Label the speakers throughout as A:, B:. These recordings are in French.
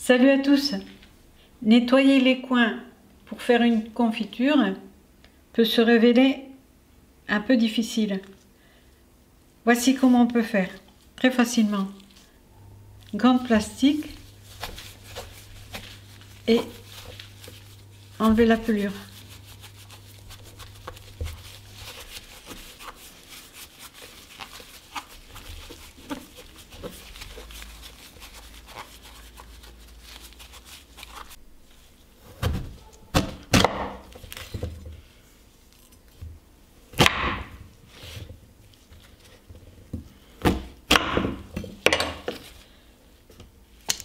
A: Salut à tous! Nettoyer les coins pour faire une confiture peut se révéler un peu difficile. Voici comment on peut faire très facilement. Gants de plastique et enlever la pelure.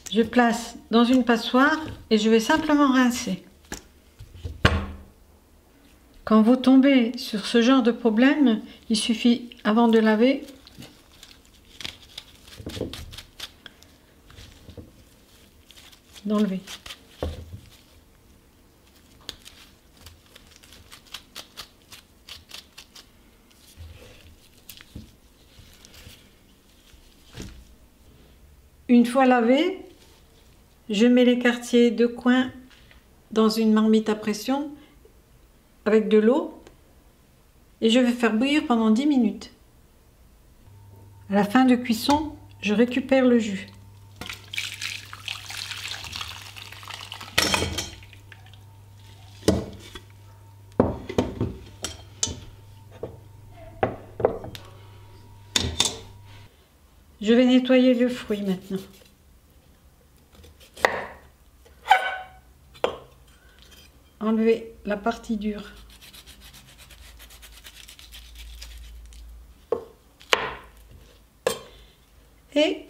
A: Je place dans une passoire et je vais simplement rincer. Quand vous tombez sur ce genre de problème, il suffit, avant de laver, d'enlever. Une fois lavé, je mets les quartiers de coin dans une marmite à pression avec de l'eau et je vais faire bouillir pendant 10 minutes. À la fin de cuisson, je récupère le jus. Je vais nettoyer le fruit maintenant. Enlever la partie dure. Et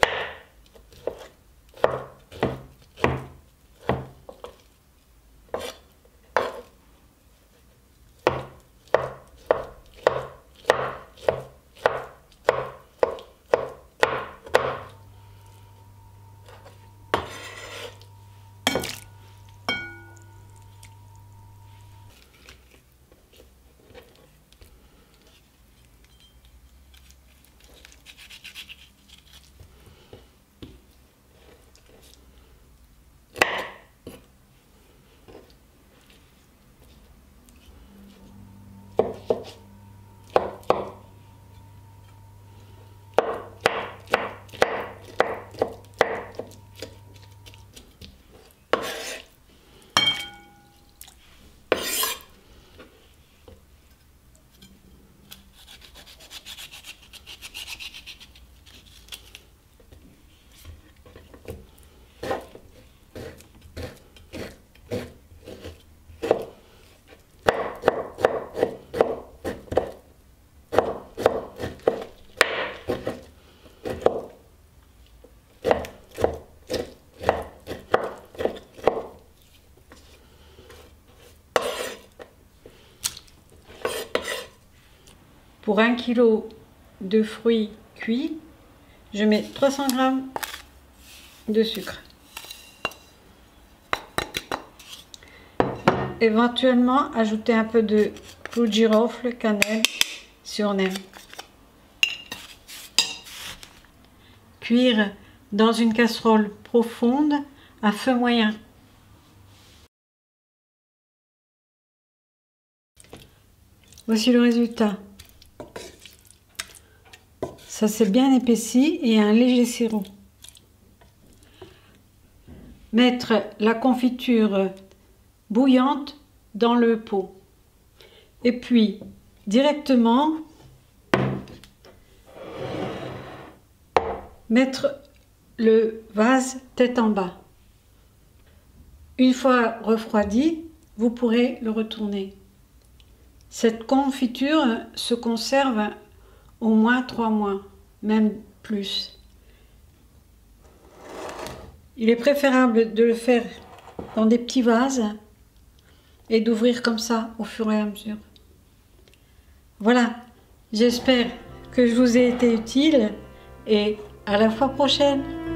A: pour 1 kg de fruits cuits, je mets 300 g de sucre. Éventuellement, ajouter un peu de clou de girofle, cannelle, si on aime. Cuire dans une casserole profonde à feu moyen. Voici le résultat. Ça s'est bien épaissi et un léger sirop. Mettre la confiture bouillante dans le pot. Et puis, directement, mettre le vase tête en bas. Une fois refroidi, vous pourrez le retourner. Cette confiture se conserve au moins 3 mois, même plus. Il est préférable de le faire dans des petits vases et d'ouvrir comme ça au fur et à mesure. Voilà, j'espère que je vous ai été utile et à la fois prochaine.